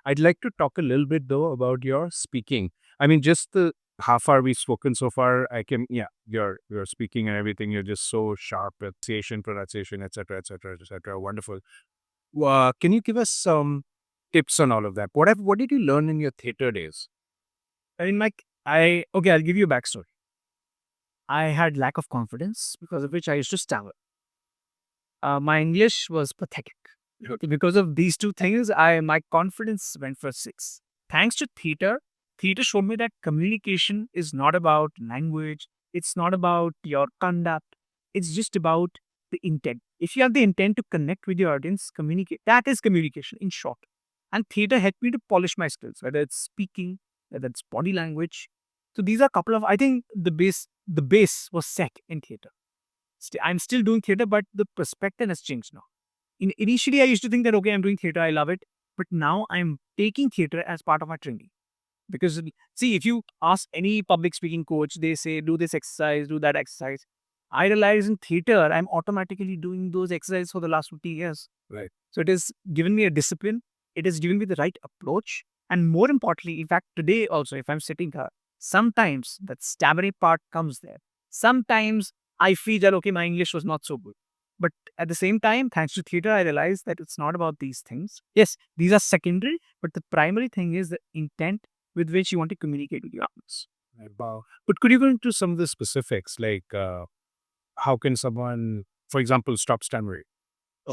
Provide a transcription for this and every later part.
I'd like to talk a little bit though about your speaking. I mean, just the how far we've spoken so far, I can, yeah, your speaking and everything. You're just so sharp at pronunciation, etc., etc., etc. Wonderful. Can you give us some tips on all of that? What did you learn in your theater days? I mean, Mike, I'll give you a backstory. I had lack of confidence because of which I used to stammer. My English was pathetic. Okay. Because of these two things, my confidence went for six. Thanks to theater showed me that communication is not about language. It's not about your conduct. It's just about the intent. If you have the intent to connect with your audience, communicate. That is communication in short. And theater helped me to polish my skills, whether it's speaking, whether it's body language. So these are a couple of, I think the base was set in theater. I'm still doing theater, but the perspective has changed now. Initially, I used to think that, okay, I'm doing theater, I love it. But now I'm taking theater as part of my training. Because, see, if you ask any public speaking coach, they say, do this exercise, do that exercise. I realize in theater, I'm automatically doing those exercises for the last 50 years. Right. So it has given me a discipline. It has given me the right approach. And more importantly, in fact, today also, if I'm sitting here, sometimes that stammering part comes there. Sometimes I feel that, okay, my English was not so good. But at the same time, thanks to theater, I realized that it's not about these things. Yes, these are secondary, but the primary thing is the intent with which you want to communicate with your audience. Right, wow. But could you go into some of the specifics, like how can someone, for example, stop stammering?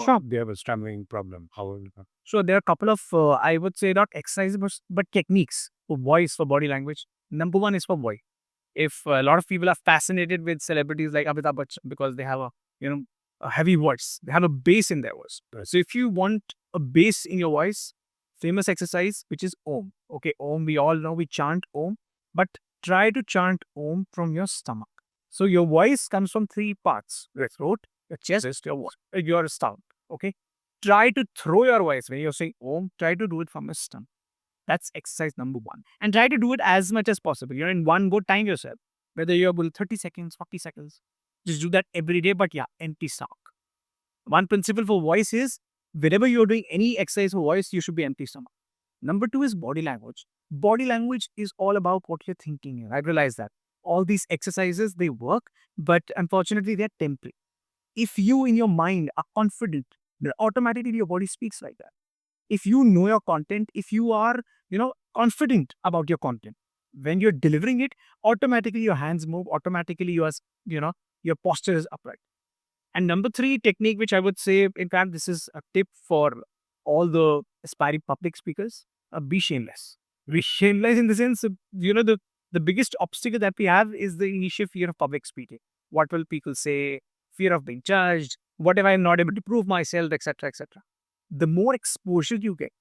Sure. They have a stammering problem. How? So there are a couple of, I would say, not exercises, but techniques for voice, for body language. Number one is for voice. If a lot of people are fascinated with celebrities like Amitabh Bachchan because they have a heavy voice, they have a bass in their voice. Right. So if you want a bass in your voice, famous exercise which is Om. Okay, Om, we all know we chant Om, but try to chant Om from your stomach. So your voice comes from three parts: your throat, your chest, your stomach. Okay, try to throw your voice when you're saying Om. Try to do it from your stomach. That's exercise number one. And try to do it as much as possible. In one go, time yourself. Whether you're able 30 seconds, 40 seconds. Just do that every day, but yeah, empty stomach. One principle for voice is whenever you're doing any exercise for voice, you should be empty stomach. Number two is body language. Body language is all about what you're thinking here. I realize that. All these exercises, they work, but unfortunately, they're temporary. If you in your mind are confident, then automatically your body speaks like that. If you know your content, if you are, confident about your content, when you're delivering it, automatically your hands move, automatically your posture is upright. And number three technique, which I would say, in fact, this is a tip for all the aspiring public speakers, be shameless. Be shameless in the sense, the biggest obstacle that we have is the initial fear of public speaking. What will people say? Fear of being judged. What if I'm not able to prove myself, etc., etc. The more exposure you get,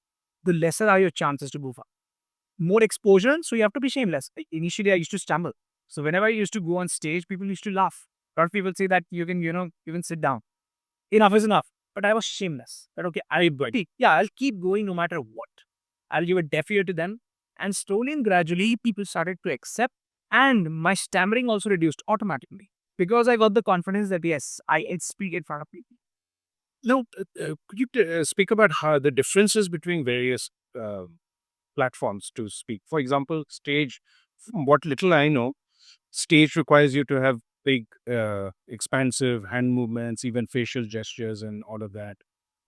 the lesser are your chances to move up. More exposure, so you have to be shameless. Initially, I used to stumble. So whenever I used to go on stage, people used to laugh. A lot of people say that you can sit down. Enough is enough. But I was shameless. That okay, I'll keep going no matter what. I'll give a deaf ear to them. And slowly and gradually, people started to accept. And my stammering also reduced automatically. Because I got the confidence that yes, I can speak in front of people. No, could you speak about how the differences between various platforms to speak? For example, stage, from what little I know, stage requires you to have big, expansive hand movements, even facial gestures, and all of that.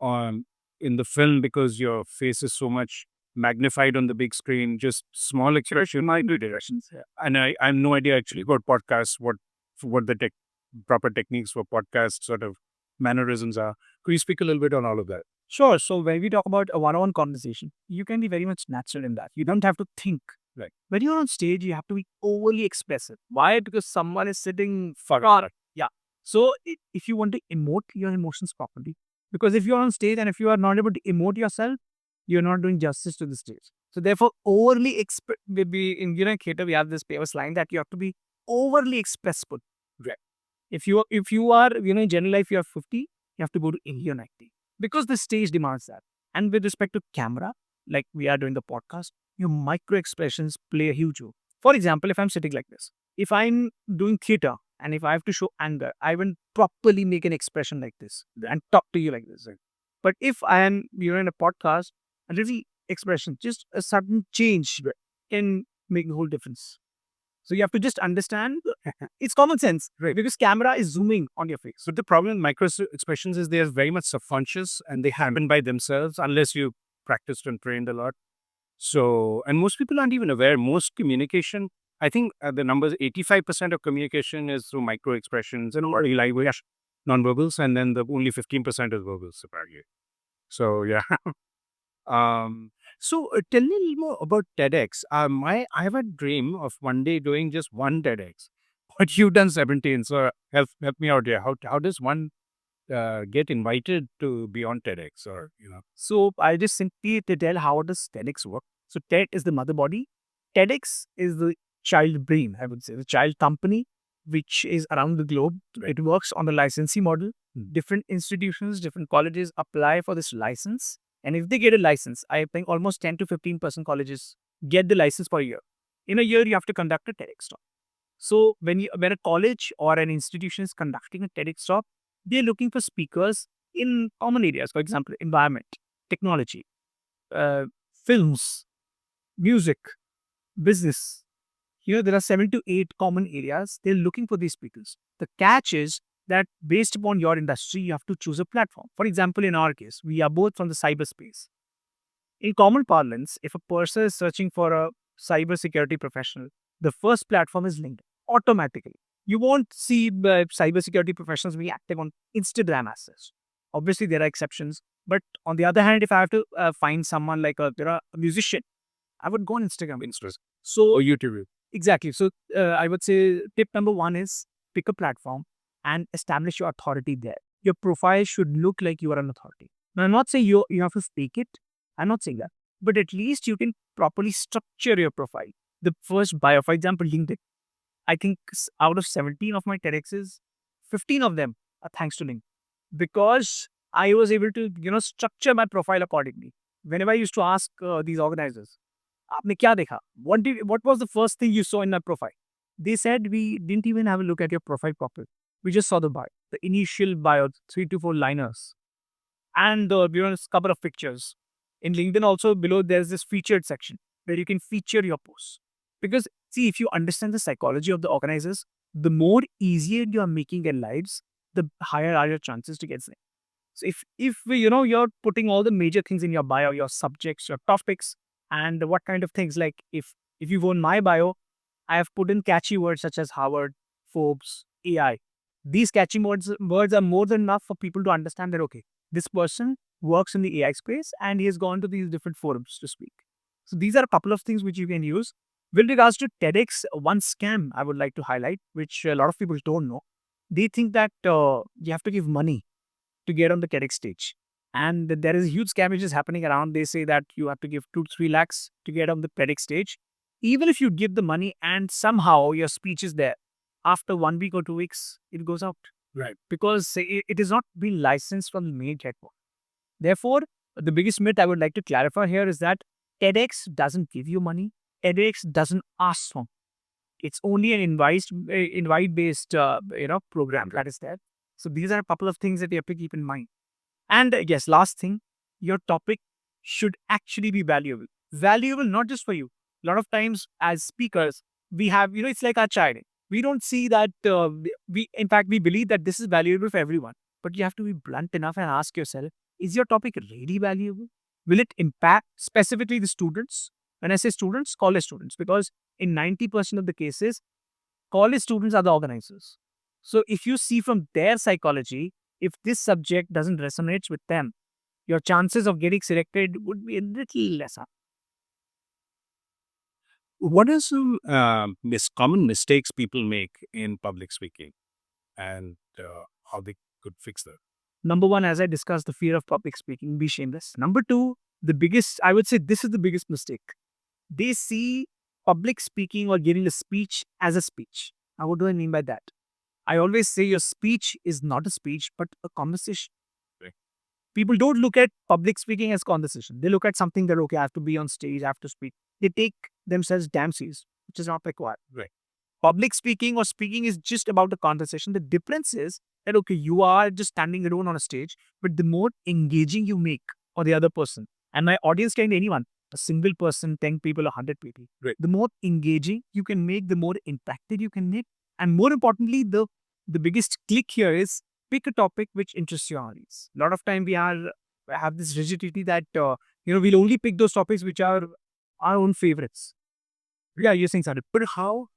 In the film, because your face is so much magnified on the big screen, just small expression might do directions. Yeah. And I have no idea actually about podcasts, what the proper techniques for podcast sort of mannerisms are. Could you speak a little bit on all of that? Sure. So when we talk about a one-on-one conversation, you can be very much natural in that. You don't have to think. Right. When you're on stage, you have to be overly expressive. Why? Because someone is sitting far. Yeah. So if you want to emote your emotions properly, because if you're on stage and if you are not able to emote yourself, you're not doing justice to the stage. So therefore, overly maybe in theater we have this famous line that you have to be overly expressive. Right. If you are in general life you are 50, you have to go to India 90 because the stage demands that. And with respect to camera, like we are doing the podcast, your micro expressions play a huge role. For example, if I'm sitting like this, if I'm doing theater and if I have to show anger, I will properly make an expression like this and talk to you like this. But if I am in a podcast, a little expression, just a sudden change can make the whole difference. So you have to just understand it's common sense, Right. because camera is zooming on your face. But the problem with micro expressions is they are very much subconscious and they happen by themselves unless you practiced and trained a lot. So, and most people aren't even aware. Most communication, I think the numbers 85% of communication is through micro expressions and body language, nonverbals, and then the only 15% is verbals, apparently. So, yeah. Tell me a little more about TEDx. I have a dream of one day doing just one TEDx, but you've done 17. So help me out here. How does one get invited to be on TEDx or So I'll just simply to tell how does TEDx work. So TED is the mother body. TEDx is the child brain, I would say, the child company, which is around the globe. Right. It works on the licensee model. Hmm. Different institutions, different colleges apply for this license. And if they get a license, I think almost 10 to 15% colleges get the license for a year. In a year, you have to conduct a TEDx talk. So when a college or an institution is conducting a TEDx talk, they're looking for speakers in common areas. For example, environment, technology, uh, films, music, business. Here there are 7 to 8 common areas. They're looking for these speakers. The catch is that based upon your industry, you have to choose a platform. For example, in our case, we are both from the cyberspace. In common parlance, if a person is searching for a cybersecurity professional, the first platform is LinkedIn automatically. You won't see cybersecurity professionals be active on Instagram as such. Obviously, there are exceptions. But on the other hand, if I have to find someone like a musician, I would go on Instagram. Instagram So, or YouTube? exactly. So, I would say tip number one is pick a platform and establish your authority there. Your profile should look like you are an authority. Now, I'm not saying you have to speak it. I'm not saying that. But at least you can properly structure your profile. The first bio, for example, LinkedIn. I think out of 17 of my TEDx's, 15 of them are thanks to LinkedIn. Because I was able to, structure my profile accordingly. Whenever I used to ask these organizers, आपने क्या देखा? What was the first thing you saw in my profile? They said we didn't even have a look at your profile properly. We just saw the bio, the initial bio, 3 to 4 liners, and the couple of pictures. In LinkedIn also below there's this featured section where you can feature your posts. Because see, if you understand the psychology of the organizers, the more easier you are making their lives, the higher are your chances to get them. So if you're putting all the major things in your bio, your subjects, your topics, and what kind of things, like if you've owned my bio, I have put in catchy words such as Harvard, Forbes, AI. These catchy words are more than enough for people to understand that okay, this person works in the AI space and he has gone to these different forums to speak. So these are a couple of things which you can use. With regards to TEDx, one scam I would like to highlight, which a lot of people don't know, they think that you have to give money to get on the TEDx stage. And there is a huge scam which is happening around. They say that you have to give 2 to 3 lakhs to get on the TEDx stage. Even if you give the money and somehow your speech is there, after 1 week or 2 weeks, it goes out. Right. Because it is not being licensed from the main headquarters. Therefore, the biggest myth I would like to clarify here is that TEDx doesn't give you money. TEDx doesn't ask for. It's only an invite based program that is there. So these are a couple of things that you have to keep in mind. And yes, last thing, your topic should actually be valuable. Valuable not just for you. A lot of times as speakers, we have, it's like our child. We don't see that, in fact, we believe that this is valuable for everyone. But you have to be blunt enough and ask yourself, is your topic really valuable? Will it impact specifically the students? When I say students, college students, because in 90% of the cases, college students are the organizers. So if you see from their psychology, if this subject doesn't resonate with them, your chances of getting selected would be a little lesser. What are some common mistakes people make in public speaking, and how they could fix that? Number one, as I discussed, the fear of public speaking, be shameless. Number two, I would say this is the biggest mistake. They see public speaking or giving a speech as a speech. Now, what do I mean by that? I always say your speech is not a speech, but a conversation. Right. People don't look at public speaking as conversation. They look at something that, okay, I have to be on stage, I have to speak. They take themselves damn serious, which is not required. Right. Public speaking or speaking is just about the conversation. The difference is that, okay, you are just standing alone on a stage, but the more engaging you make or the other person, and my audience can be anyone, a single person, 10 people, 100 people. Right. The more engaging you can make, the more impacted you can make. And more importantly, the biggest click here is pick a topic which interests your audience. A lot of time we have this rigidity that, we'll only pick those topics which are our own favorites. Yeah, you're saying something. But how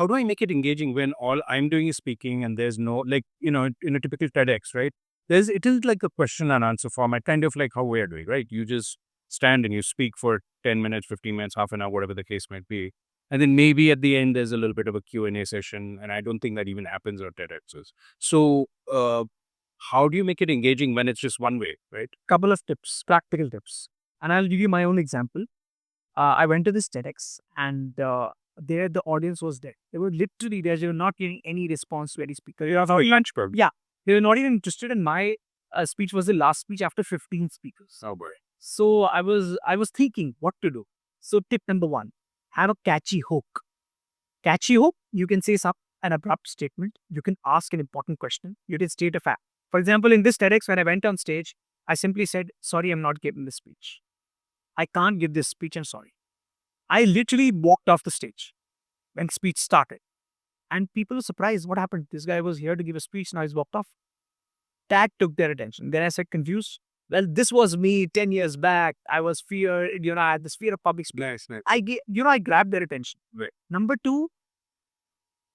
do I make it engaging when all I'm doing is speaking and there's no, like, in a typical TEDx, right? It is like a question and answer format, kind of like how we're doing, right? You just stand and you speak for 10 minutes, 15 minutes, half an hour, whatever the case might be. And then maybe at the end, there's a little bit of a Q&A session. And I don't think that even happens on TEDx's. So, how do you make it engaging when it's just one way, right? Couple of tips, practical tips. And I'll give you my own example. I went to this TEDx and there the audience was dead. They were literally there. They were not getting any response to any speaker. You have Lunch program. Yeah. They were not even interested in my speech was the last speech after 15 speakers. Oh boy. So I was thinking what to do. So tip number one, have a catchy hook. Catchy hook, you can say an abrupt statement. You can ask an important question. You can state a fact. For example, in this TEDx, when I went on stage, I simply said, sorry, I'm not giving this speech. I can't give this speech, I'm sorry. I literally walked off the stage when speech started. And people were surprised. What happened? This guy was here to give a speech, now he's walked off. That took their attention. Then I said, confused. Well, this was me 10 years back. I was I had this fear of public speaking. Nice. I grabbed their attention. Right. Number two,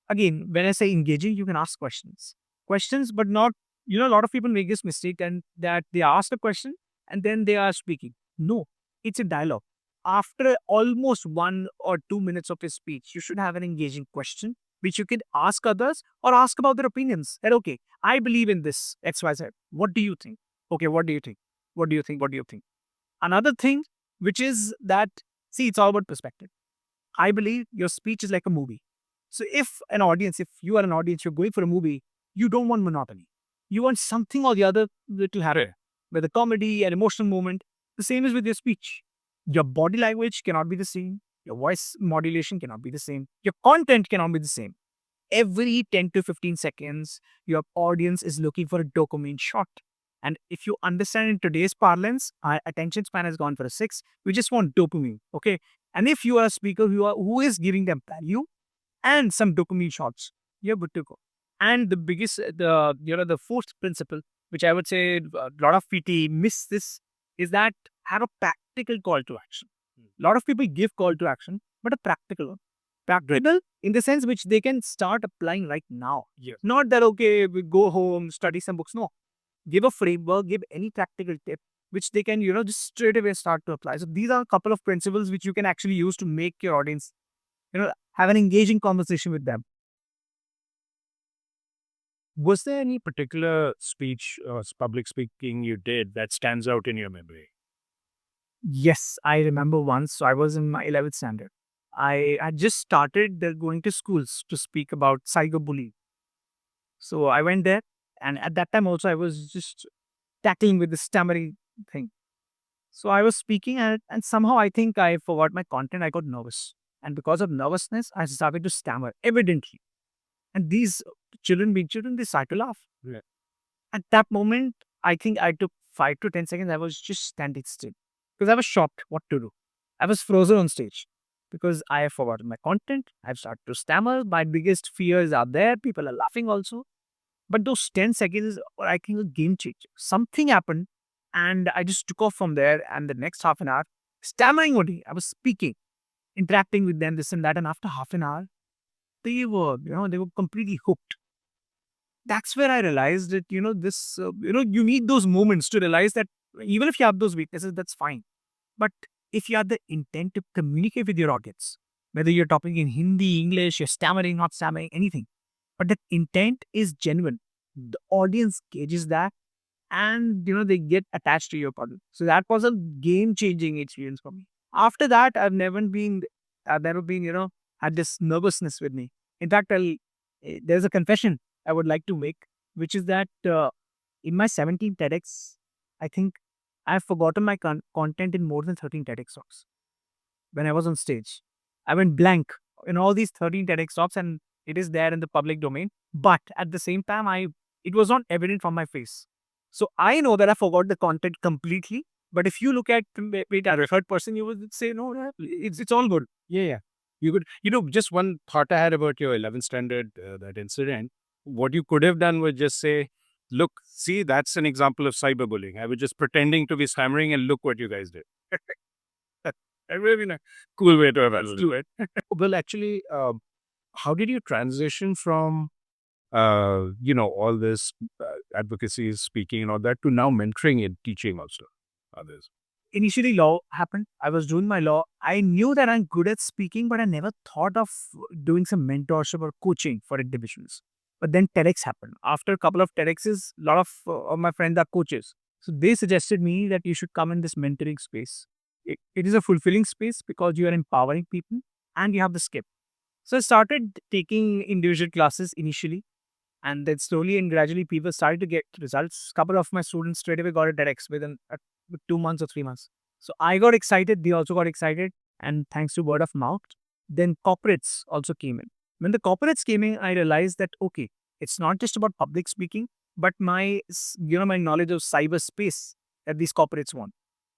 again, when I say engaging, you can ask questions. Questions, but not, a lot of people make this mistake and that they ask a question and then they are speaking. No, it's a dialogue. After almost 1 or 2 minutes of his speech, you should have an engaging question which you can ask others or ask about their opinions. That, okay, I believe in this XYZ. What do you think? Okay, what do you think? What do you think? What do you think? Another thing, which is that, see, it's all about perspective. I believe your speech is like a movie. So if you are an audience, you're going for a movie, you don't want monotony. You want something or the other to happen. With a comedy, an emotional moment. The same is with your speech. Your body language cannot be the same. Your voice modulation cannot be the same. Your content cannot be the same. Every 10 to 15 seconds, your audience is looking for a dopamine shot. And if you understand in today's parlance, our attention span has gone for a 6. We just want dopamine. Okay. And if you are a speaker who is giving them value and some dopamine shots, you're good to go. And the fourth principle, which I would say a lot of PT miss this, is that have a practical call to action. A lot of people give call to action, but a practical one. Practical in the sense which they can start applying right now. Yes. Not that, okay, we go home, study some books. No. Give a framework, give any practical tip, which they can, just straight away start to apply. So these are a couple of principles which you can actually use to make your audience, have an engaging conversation with them. Was there any particular speech or public speaking you did that stands out in your memory? Yes, I remember once. So I was in my 11th standard. I had just started going to schools to speak about cyberbullying. So I went there, and at that time also I was just tackling with the stammering thing. So I was speaking, and somehow I think I forgot my content. I got nervous. And because of nervousness, I started to stammer, evidently. And these children, being children, they started to laugh. Yeah. At that moment, I think I took 5 to 10 seconds. I was just standing still because I was shocked what to do. I was frozen on stage because I have forgotten my content. I've started to stammer. My biggest fears are there. People are laughing also. But those 10 seconds were, I think, a game changer. Something happened and I just took off from there. And the next half an hour, stammering only, I was speaking, interacting with them, this and that. And after half an hour, they were completely hooked. That's where I realized that, you need those moments to realize that even if you have those weaknesses, that's fine. But if you have the intent to communicate with your audience, whether you're talking in Hindi, English, you're stammering, not stammering, anything, but that intent is genuine, the audience gauges that and, they get attached to your product. So that was a game-changing experience for me. After that, I've never been, had this nervousness with me. In fact, there's a confession I would like to make, which is that in my 17th TEDx, I think I've forgotten my content in more than 13 TEDx talks. When I was on stage, I went blank in all these 13 TEDx talks and it is there in the public domain. But at the same time, it was not evident from my face. So I know that I forgot the content completely. But if you look at it as a third person, you would say, no, it's all good. Yeah, yeah. You could, just one thought I had about your 11th standard, that incident. What you could have done was just say, look, see, that's an example of cyberbullying. I was just pretending to be stammering and look what you guys did. A really nice, cool way to have handled it. Well, actually, how did you transition from, all this advocacy, speaking and all that to now mentoring and teaching also others? Initially, law happened. I was doing my law. I knew that I'm good at speaking, but I never thought of doing some mentorship or coaching for individuals. But then TEDx happened. After a couple of TEDx's, a lot of my friends are coaches. So they suggested me that you should come in this mentoring space. It is a fulfilling space because you are empowering people and you have the skill. So I started taking individual classes initially, and then slowly and gradually people started to get results. Couple of my students straight away got a TEDx within 2 months or 3 months. So I got excited. They also got excited. And thanks to word of mouth, then corporates also came in. When the corporates came in, I realized that, okay, it's not just about public speaking, but my knowledge of cyberspace that these corporates want.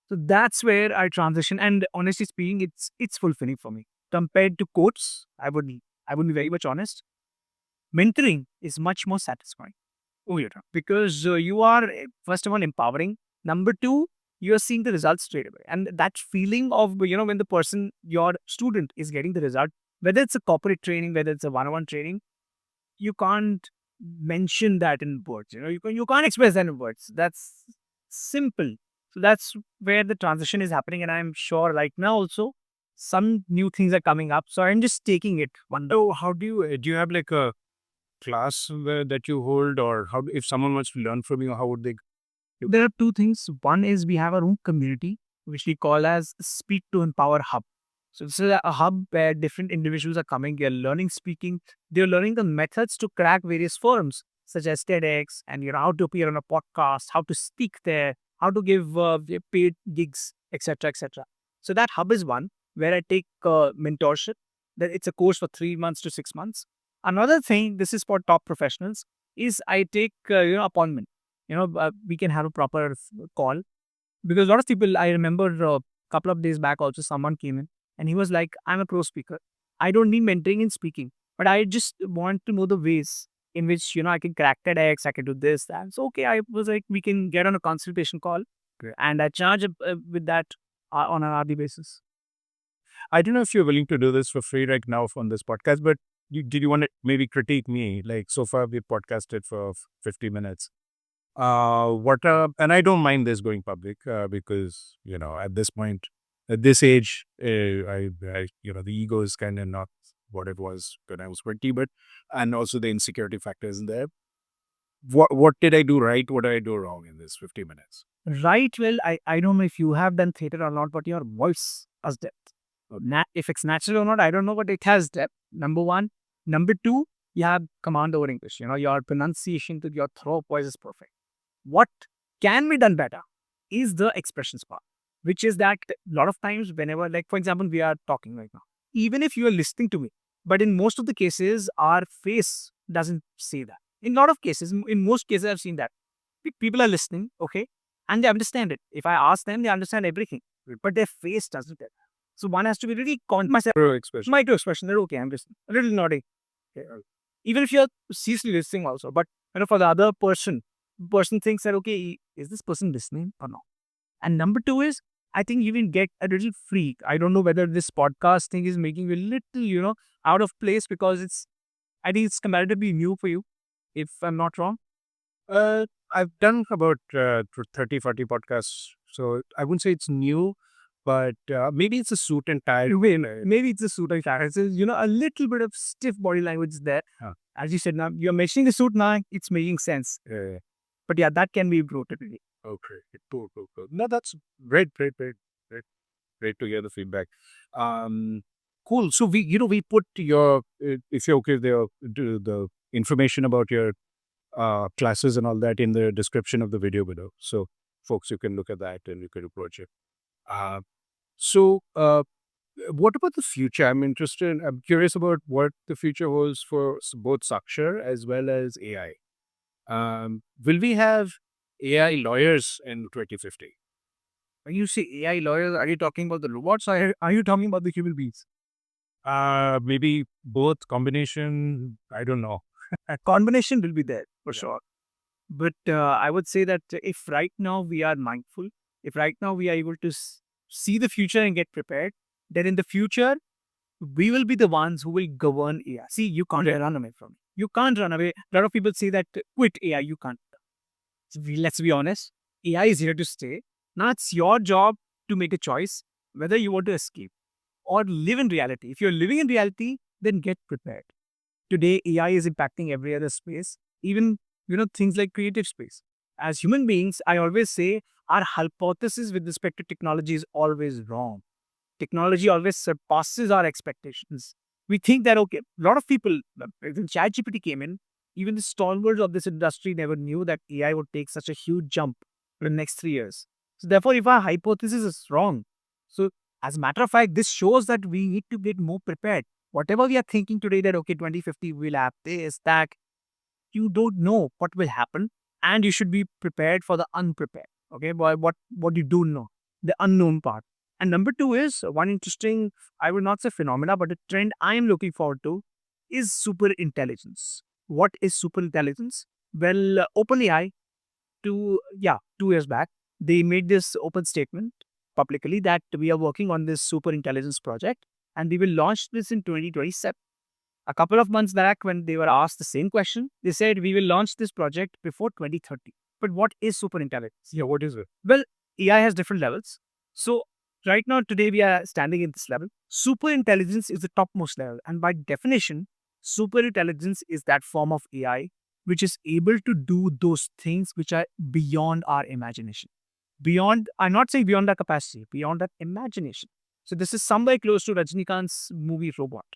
So that's where I transition. And honestly speaking, it's fulfilling for me. Compared to quotes, I would be very much honest. Mentoring is much more satisfying. Oh, yeah. Because you are, first of all, empowering. Number two, you are seeing the results straight away. And that feeling of, when the person, your student, is getting the result, whether it's a corporate training, whether it's a one on one training, you can't mention that in words. You can't express that in words. That's simple. So that's where the transition is happening. And I'm sure right now also, some new things are coming up. So I'm just taking it one day. So, how do you have like a class that you hold, or how if someone wants to learn from you, how would they? There are two things. One is we have our own community, which we call as Speak to Empower Hub. So this is a hub where different individuals are coming, they're learning speaking, they're learning the methods to crack various forums, such as TEDx, and how to appear on a podcast, how to speak there, how to give paid gigs, etc., etc. So that hub is one where I take mentorship. That it's a course for 3 months to 6 months. Another thing, this is for top professionals, is I take appointment. We can have a proper call, because a lot of people, I remember a couple of days back also, someone came in and he was like, I'm a pro speaker. I don't need mentoring in speaking, but I just want to know the ways in which, I can crack TEDx, I can do this, that. So, okay, I was like, we can get on a consultation call. Okay. And I charge with that on an hourly basis. I don't know if you're willing to do this for free right now on this podcast, but did you want to maybe critique me? Like so far, we've podcasted for 50 minutes. And I don't mind this going public because at this point, at this age, the ego is kind of not what it was when I was 20, but and also the insecurity factor is there. What did I do right? What did I do wrong in this 50 minutes? Right. Well, I don't know if you have done theater or not, but your voice has depth. If it's natural or not, I don't know, but it has depth. Number one. Number two, you have command over English. Your pronunciation to your throat voice is perfect. What can be done better is the expressions part, which is that a lot of times, whenever, like, for example, we are talking right now, even if you are listening to me, but in most of the cases, our face doesn't say that. In a lot of cases, in most cases, I've seen that people are listening, okay, and they understand it. If I ask them, they understand everything, but their face doesn't tell. So one has to be really myself, micro expression. They're okay, I'm listening, a little nodding. Okay. Even if you're seriously listening also, but for the other person thinks that, okay, is this person listening or not? And number two is, I think you will get a little freak. I don't know whether this podcast thing is making you a little, out of place, because I think it's comparatively new for you, if I'm not wrong. I've done about 30, 40 podcasts, so I wouldn't say it's new, but maybe it's a suit and tie. Maybe it's a suit and tie. It's a little bit of stiff body language there. Huh. As you said, now you're mentioning the suit now, it's making sense. But yeah, that can be improved today. Okay, cool. No, that's great to hear the feedback. Cool. So we put your, if you're okay, the information about your classes and all that in the description of the video below. So folks, you can look at that and you can approach it. So what about the future? I'm curious about what the future holds for both Saakshar as well as AI. Will we have AI lawyers in 2050? When you say AI lawyers, are you talking about the robots or are you talking about the human beings? Maybe both combination. I don't know. A combination will be there for Yeah. sure. But I would say that if right now we are mindful, if right now we are able to see the future and get prepared, then in the future, we will be the ones who will govern AI. See, you can't run away from it. You can't run away. A lot of people say that quit AI, you can't. Let's be honest, AI is here to stay. Now it's your job to make a choice whether you want to escape or live in reality. If you're living in reality, then get prepared. Today, AI is impacting every other space, even things like creative space. As human beings, I always say our hypothesis with respect to technology is always wrong. Technology always surpasses our expectations. We think that okay, a lot of people when ChatGPT came in, even the stalwarts of this industry never knew that AI would take such a huge jump in the next 3 years. So therefore, if our hypothesis is wrong, so as a matter of fact, this shows that we need to get more prepared. Whatever we are thinking today that okay, 2050 we'll have this, that, you don't know what will happen, and you should be prepared for the unprepared. Okay, but what you do know, the unknown part. And number two is one interesting, I would not say phenomena, but a trend I am looking forward to is super intelligence. What is super intelligence? Well, OpenAI, 2 years back, they made this open statement publicly that we are working on this super intelligence project and we will launch this in 2027. A couple of months back, when they were asked the same question, they said, we will launch this project before 2030. But what is super intelligence? Yeah. What is it? Well, AI has different levels. So, right now, today, we are standing in this level. Super intelligence is the topmost level. And by definition, super intelligence is that form of AI which is able to do those things which are beyond our imagination. Beyond, I'm not saying beyond our capacity, beyond that imagination. So, this is somewhere close to Rajnikant's movie Robot,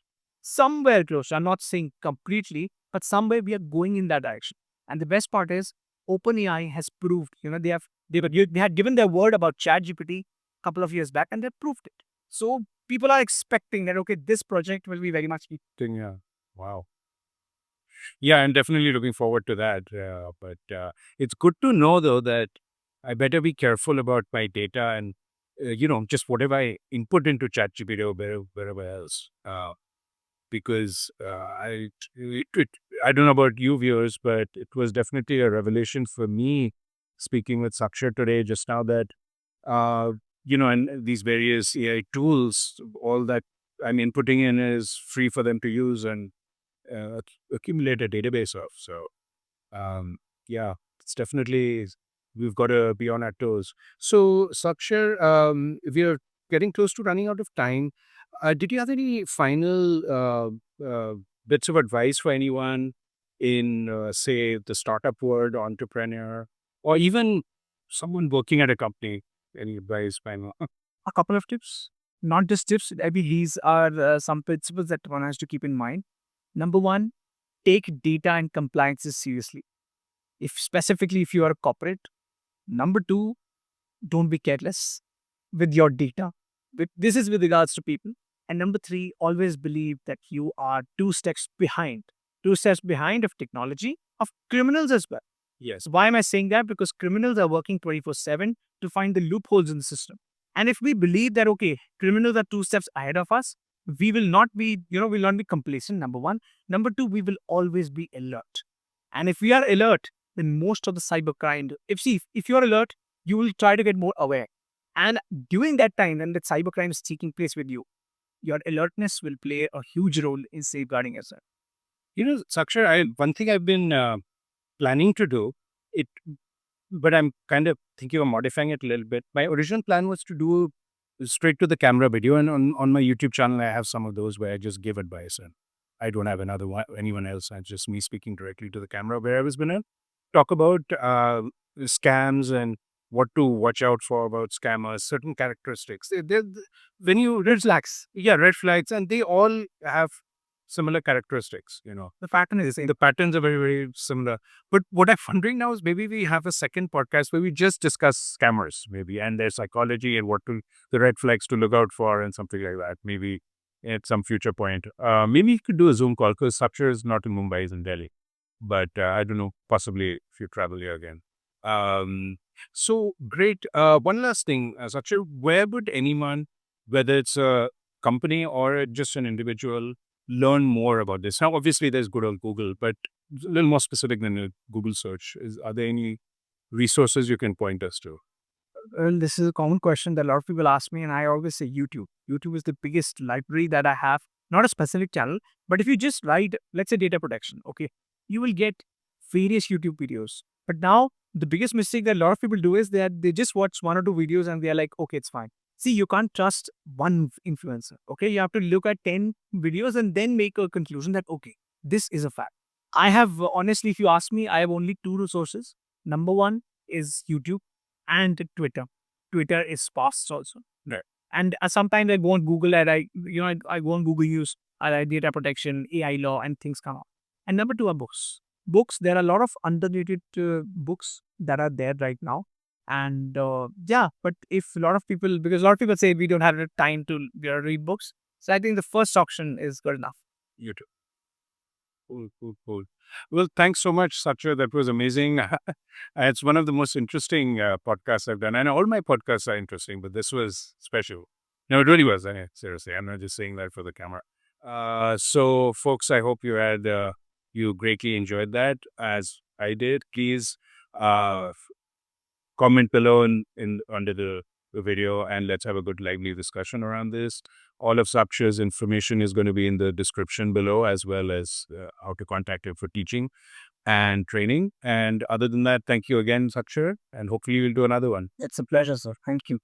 somewhere close. I'm not saying completely, but somewhere we are going in that direction. And the best part is, OpenAI has proved. They had given their word about ChatGPT a couple of years back, and they proved it. So people are expecting that okay, this project will be very much. Thing. Yeah. Wow. Yeah, I'm definitely looking forward to that. But it's good to know, though, that I better be careful about my data and, just whatever I input into ChatGPT or wherever else. Because I don't know about you viewers, but it was definitely a revelation for me speaking with Saakshar today just now that, and these various AI tools, all that I'm inputting in is free for them to use and accumulate a database of. So, um, yeah, it's definitely, we've got to be on our toes. So, Sakshar, we are getting close to running out of time. Did you have any final bits of advice for anyone in, say, the startup world, entrepreneur, or even someone working at a company? Any advice, final? A couple of tips, not just tips. Maybe these are some principles that one has to keep in mind. Number one, take data and compliances seriously. If specifically if you are a corporate. Number two, don't be careless with your data. This is with regards to people. And number three, always believe that you are two steps behind of technology, of criminals as well. Yes. Why am I saying that? Because criminals are working 24/7 to find the loopholes in the system. And if we believe that, okay, criminals are 2 steps ahead of us, we will not be, we'll not be complacent, number one. Number two, we will always be alert. And if we are alert, then most of the cybercrime, if you're alert, you will try to get more aware. And during that time, when that cybercrime is taking place with you, your alertness will play a huge role in safeguarding yourself. Sakshar, one thing I've been planning to do, it, but I'm kind of thinking of modifying it a little bit. My original plan was to do straight to the camera video, and on my YouTube channel, I have some of those where I just give advice, and I don't have anyone else. It's just me speaking directly to the camera. Where I was going to talk about scams and what to watch out for about scammers, certain characteristics. When you red flags, yeah, red flags, and they all have similar characteristics. The pattern is the same. The patterns are very, very similar. But what I'm wondering now is maybe we have a second podcast where we just discuss scammers, maybe, and their psychology and the red flags to look out for and something like that. Maybe at some future point. Maybe you could do a Zoom call because Saakshar is not in Mumbai, he's in Delhi. But I don't know, possibly if you travel here again. So great. One last thing, Sakshar, where would anyone, whether it's a company or just an individual, learn more about this? Now, obviously, there's good old Google, but a little more specific than a Google search. Are there any resources you can point us to? Well, this is a common question that a lot of people ask me, and I always say YouTube. YouTube is the biggest library that I have, not a specific channel, but if you just write, let's say, data protection, okay, you will get various YouTube videos. But now, the biggest mistake that a lot of people do is that they just watch one or two videos and they're like, okay, it's fine. See, you can't trust one influencer, okay? You have to look at 10 videos and then make a conclusion that, okay, this is a fact. I have, honestly, if you ask me, I have only two resources. Number one is YouTube and Twitter. Twitter is fast also. Right. And sometimes I go on Google and I go on Google News, I write data protection, AI law, and things come up. And number two are books. Books, there are a lot of underrated books that are there right now. And yeah, but if a lot of people, because a lot of people say we don't have the time to read books. So I think the first option is good enough. YouTube. Cool, cool, cool. Well, thanks so much, Satya. That was amazing. It's one of the most interesting podcasts I've done. And all my podcasts are interesting, but this was special. No, it really was. Seriously, I'm not just saying that for the camera. So, folks, I hope you greatly enjoyed that as I did. Please comment below in under the video, and let's have a good lively discussion around this. All of Sakshar's information is going to be in the description below, as well as how to contact him for teaching and training. And other than that, thank you again, Sakshar, and hopefully we'll do another one. It's a pleasure, sir. Thank you.